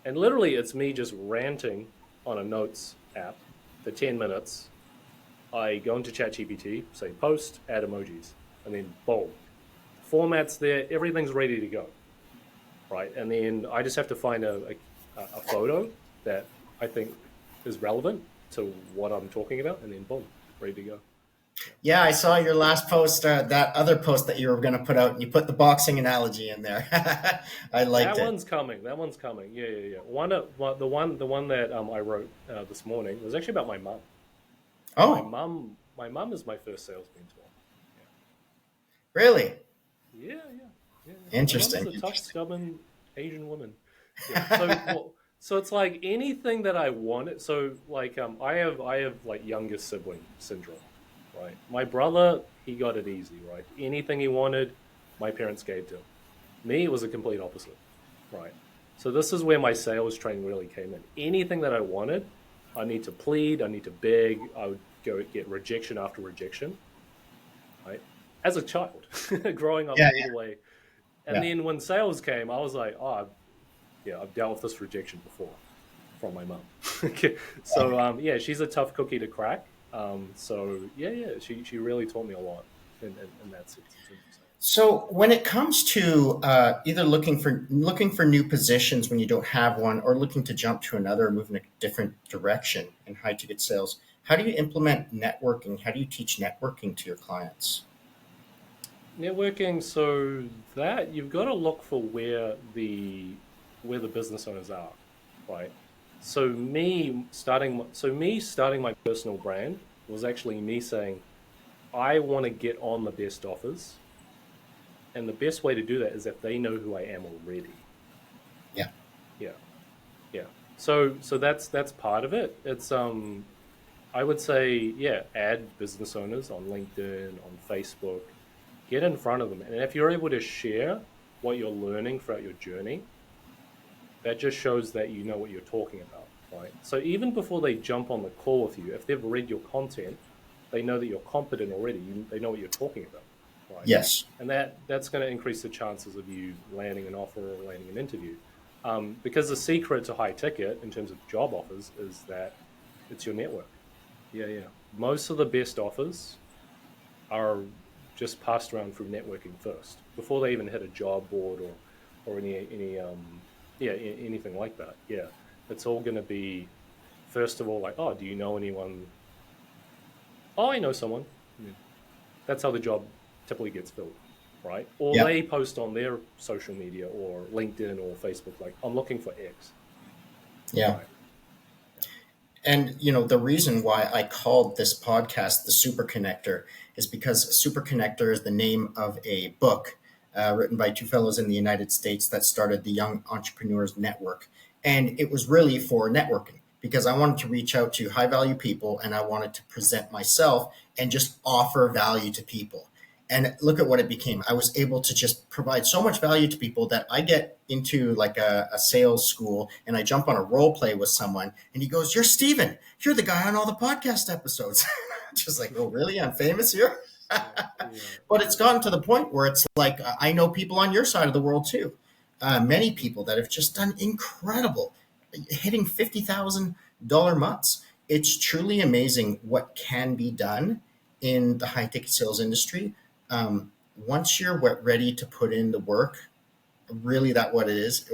and literally, it's me just ranting on a notes app for 10 minutes. I go into ChatGPT, say post, add emojis, and then boom, the format's there, everything's ready to go, right? And then I just have to find a photo that I think is relevant to what I'm talking about, and then boom, ready to go. Yeah. Yeah. I saw your last post, that other post that you were going to put out, and you put the boxing analogy in there. I liked That it. one's coming. That one's coming. Yeah. The one that I wrote this morning was actually about my mum. Oh, My mum is my first sales mentor. really? Yeah, yeah, yeah. My mum is Interesting. a tough, Interesting. stubborn Asian woman. Yeah. So well, so it's like anything that I wanted. So like I have like youngest sibling syndrome, right? My brother, he got it easy, right? Anything he wanted, my parents gave to him. Me, it was a complete opposite, right? So this is where my sales training really came in. Anything that I wanted, I need to plead, I need to beg, I would go get rejection after rejection, right? As a child, growing up Yeah. all the way. And Yeah. then when sales came, I was like, oh, yeah, I've dealt with this rejection before from my mum. So Yeah. yeah, she's a tough cookie to crack. So yeah, she really taught me a lot in that sense in terms of sales. So when it comes to either looking for new positions when you don't have one, or looking to jump to another or move in a different direction in high ticket sales, how do you implement networking? How do you teach networking to your clients? Networking, so that you've got to look for where the business owners are, right? So me starting my personal brand was actually me saying, I want to get on the best offers. And the best way to do that is if they know who I am already. Yeah. Yeah. Yeah. So that's part of it. It's I would say, yeah, add business owners on LinkedIn, on Facebook, get in front of them. And if you're able to share what you're learning throughout your journey, that just shows that you know what you're talking about, right? So even before they jump on the call with you, if they've read your content, they know that you're competent already. They know what you're talking about, right? Yes. And that's going to increase the chances of you landing an offer or landing an interview. Because the secret to high ticket in terms of job offers is that it's your network. Yeah, yeah. Most of the best offers are just passed around through networking first before they even hit a job board or any anything like that. Yeah, it's all going to be first of all like, oh, do you know anyone? Oh, I know someone. Yeah. That's how the job typically gets filled, right? Or Yeah. they post on their social media or LinkedIn or Facebook like, I'm looking for X, Yeah. right? And the reason why I called this podcast the Super Connector is because Super Connector is the name of a book written by two fellows in the United States that started the Young Entrepreneurs Network, and it was really for networking because I wanted to reach out to high value people and I wanted to present myself and just offer value to people. And look at what it became. I was able to just provide so much value to people that I get into like a sales school and I jump on a role play with someone and he goes, "You're Steven. You're the guy on all the podcast episodes." Just like, "Oh, really? I'm famous here?" Yeah, But it's gotten to the point where it's like, I know people on your side of the world too. Many people that have just done incredible, hitting $50,000 months. It's truly amazing what can be done in the high ticket sales industry. Once you're ready to put in the work, really that's what it is,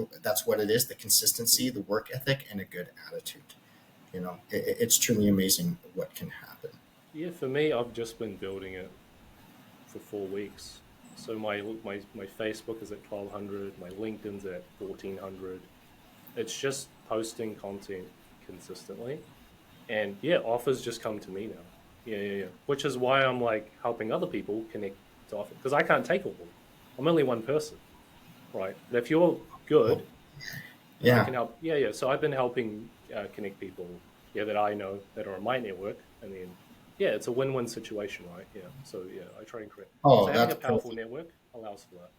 the consistency, the work ethic, and a good attitude. It's truly amazing what can happen. yeah. For me, I've just been building it for 4 weeks. So my Facebook is at 1,200, my LinkedIn's at 1,400. It's just posting content consistently, and yeah, offers just come to me now. Yeah, yeah, yeah. Which is why I'm like helping other people connect to offers because I can't take all of them. I'm only one person, right? But if you're Oh, good, then I yeah. can help. Yeah, yeah. So I've been helping connect people, yeah, that I know that are on my network, and then yeah, it's a win-win situation, right? Yeah. So yeah, I try and create. So Oh, having that's a powerful perfect. network allows for that.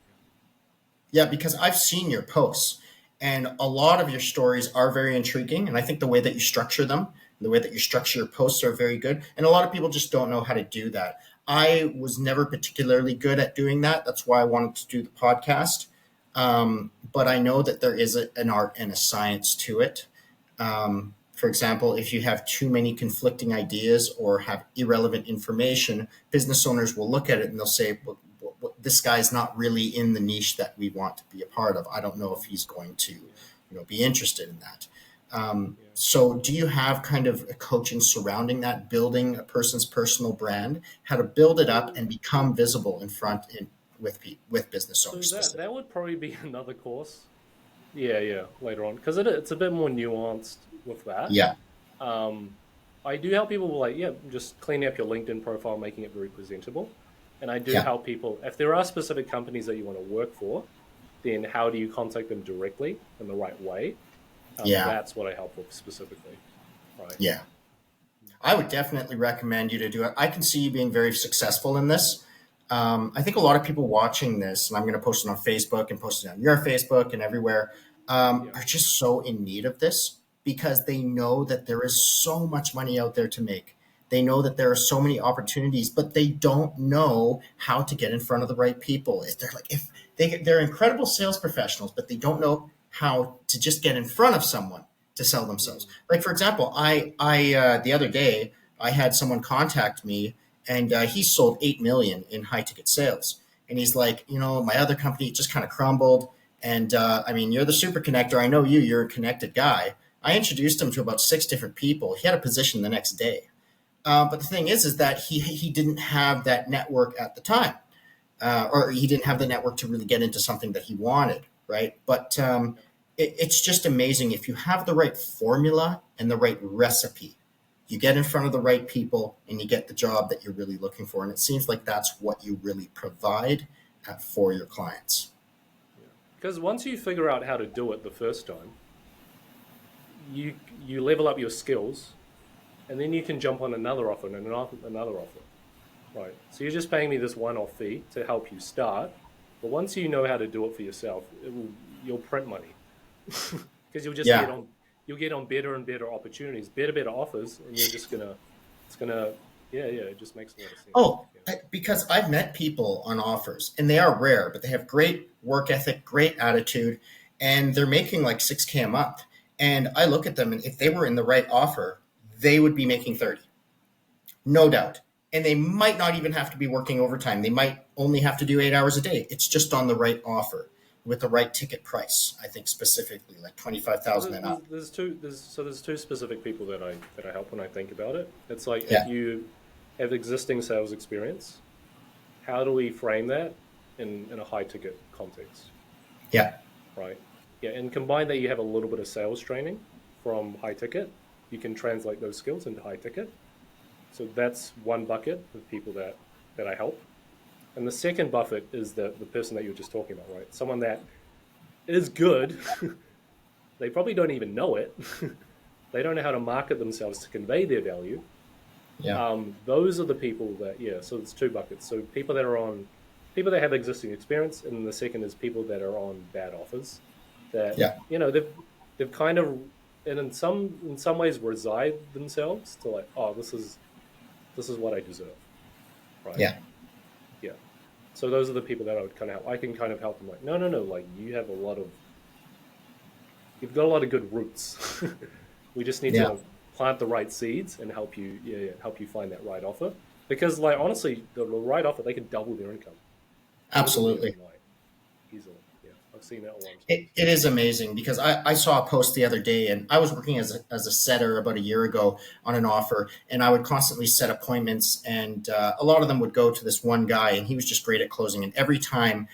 Yeah, because I've seen your posts and a lot of your stories are very intriguing. And I think the way that you structure them, the way that you structure your posts are very good. And a lot of people just don't know how to do that. I was never particularly good at doing that. That's why I wanted to do the podcast. But I know that there is an art and a science to it. For example, if you have too many conflicting ideas or have irrelevant information, business owners will look at it and they'll say, well, "This guy's not really in the niche that we want to be a part of. I don't know if he's going to, Yeah, be interested in that." yeah. So, do you have kind of a coaching surrounding that, building a person's personal brand, how to build it up So and become visible in front with business so owners that specifically? would probably be another course. Yeah, yeah, later on because it's a bit more nuanced with that. Yeah, Um, I do help people with like, yeah, just cleaning up your LinkedIn profile, making it very presentable. And I do yeah, help people if there are specific companies that you want to work for, then how do you contact them directly in the right way? yeah, That's what I help with specifically, right? yeah. I would definitely recommend you to do it. I can see you being very successful in this. I think a lot of people watching this, and I'm going to post it on Facebook and post it on your Facebook and everywhere, Yeah, are just so in need of this because they know that there is so much money out there to make. They know that there are so many opportunities, but they don't know how to get in front of the right people. They're incredible sales professionals, but they don't know how to just get in front of someone to sell themselves. mm, Like for example, I the other day I had someone contact me, and he sold 8 million in high ticket sales, and he's like, my other company just kind of crumbled, and I mean, you're the super connector. I know you. You're a connected guy. I introduced him to about six different people. He had a position the next day. But the thing is that he didn't have that network at the time, or he didn't have the network to really get into something that he wanted, right? But it's just amazing if you have the right formula and the right recipe you get in front of the right people, and you get the job that you're really looking for. And it seems like that's what you really provide for your clients. Yeah. Because once you figure out how to do it the first time, you level up your skills, and then you can jump on another offer and another offer, right? So you're just paying me this one-off fee to help you start, but once you know how to do it for yourself, you'll print money because Yeah. you'll get on better and better opportunities, better offers, and you're just gonna it's gonna yeah, it just makes a lot of sense. Oh, because I've met people on offers, and they are rare, but they have great work ethic, great attitude, and they're making like 6K a month. And I look at them, and if they were in the right offer, they would be making 30, no doubt. And they might not even have to be working overtime. They might only have to do 8 hours a day. It's just on the right offer with the right ticket price. I think specifically like So 25,000 and up. there's two specific people that I help when I think about it. It's like if Yeah, you have existing sales experience, how do we frame that in a high ticket context, yeah, right? Yeah, and combine that you have a little bit of sales training from high ticket, you can translate those skills into high ticket. So that's one bucket of people that I help. And the second bucket is the person that you were just talking about, right? Someone that is good. They probably don't even know it. They don't know how to market themselves to convey their value. yeah, Those are the people that, yeah, so it's two buckets. So people that have existing experience, and the second is people that are on bad offers that, yeah, they've kind of, and in some ways resigned themselves to like, oh, this is what I deserve, right? yeah, Yeah. So those are the people that I would kind of help. I can kind of help them like, no, like you've got a lot of good roots. We just need yeah. to plant the right seeds and help you, help you find that right offer. Because, like, honestly, the right offer, they can double their income literally Absolutely. overnight, easily. Yeah, I've seen that a lot of times. It is amazing because I saw a post the other day, and I was working as a setter about a year ago on an offer, and I would constantly set appointments, and a lot of them would go to this one guy, and he was just great at closing. And every time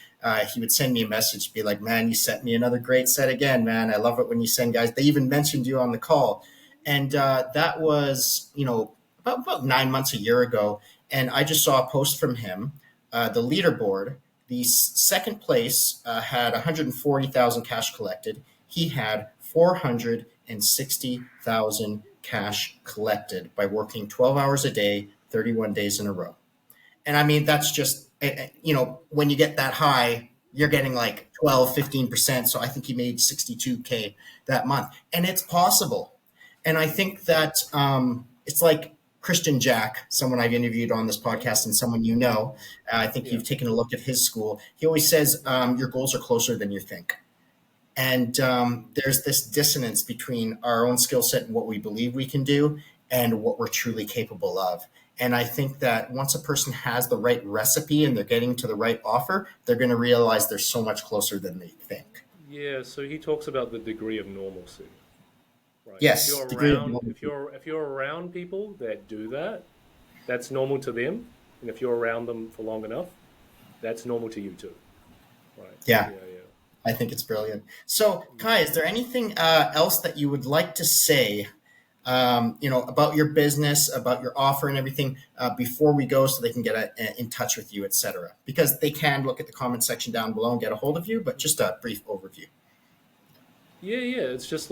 he would send me a message, be like, "Man, you sent me another great set again, man. I love it when you send guys." They even mentioned you on the call, and that was about 9 months, a year ago, and I just saw a post from him, the leaderboard. The second place had 140,000 cash collected. He had 460,000 cash collected by working 12 hours a day, 31 days in a row. And I mean, that's just, when you get that high, you're getting like 12, 15%. So I think he made 62K that month. And it's possible. And I think that it's like Christian Jack, someone I've interviewed on this podcast Oh, and someone you know. I think yeah. you've taken a look at his school. He always says your goals are closer than you think. And there's this dissonance between our own skill set and what we believe we can do and what we're truly capable of. And I think that once a person has the right recipe and they're getting to the right offer, they're going to realize they're so much closer than they think. Yeah, so he talks about the degree of normalcy, right? Yes, degree of If you're around people that do that, that's normal to them. And if you're around them for long enough, that's normal to you too. Right. yeah, Yeah, yeah. I think it's brilliant. So, Mm. Kai, is there anything else that you would like to say, about your business, about your offer and everything before we go so they can get in touch with you, etc.? Because they can look at the comment section down below and get a hold of you, but just a brief overview. Yeah, yeah. It's just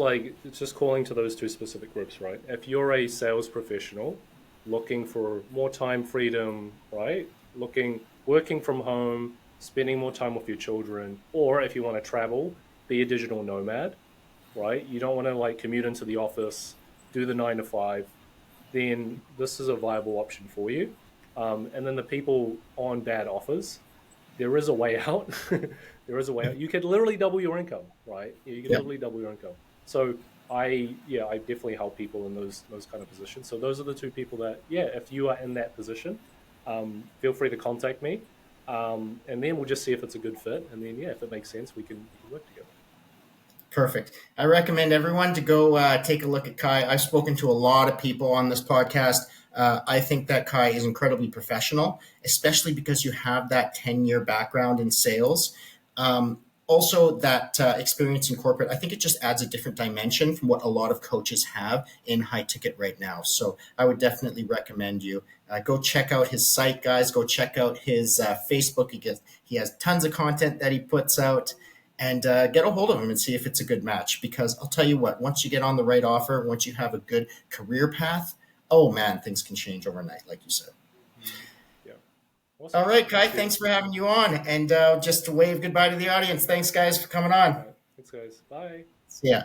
calling to those two specific groups, right? If you're a sales professional looking for more time freedom, right? Working from home, spending more time with your children, or if you want to travel, be a digital nomad, right? You don't want to like commute into the office, do the 9 to 5, then this is a viable option for you. And then the people on bad offers, there is a way out. There is a way out. You could literally double your income, right? You could Yeah, literally double your income. So I definitely help people in those kind of positions. So those are the two people that, yeah, if you are in that position, feel free to contact me, and then we'll just see if it's a good fit, and then yeah, if it makes sense, we can work together. perfect. I recommend everyone to go take a look at Kai. I've spoken to a lot of people on this podcast. I think that Kai is incredibly professional, especially because you have that 10-year background in sales. also that experience in corporate, I think it just adds a different dimension from what a lot of coaches have in high ticket right now. So I would definitely recommend you go check out his site, guys. Go check out his Facebook. He has tons of content that he puts out, and get a hold of him and see if it's a good match. Because I'll tell you what, once you get on the right offer, once you have a good career path, oh man, things can change overnight, like you said. Yeah. All Awesome. right, Kai, Thank you. thanks for having you on. And just to wave goodbye to the audience, thanks, guys, for coming All on. right. Thanks, guys. Bye. See ya.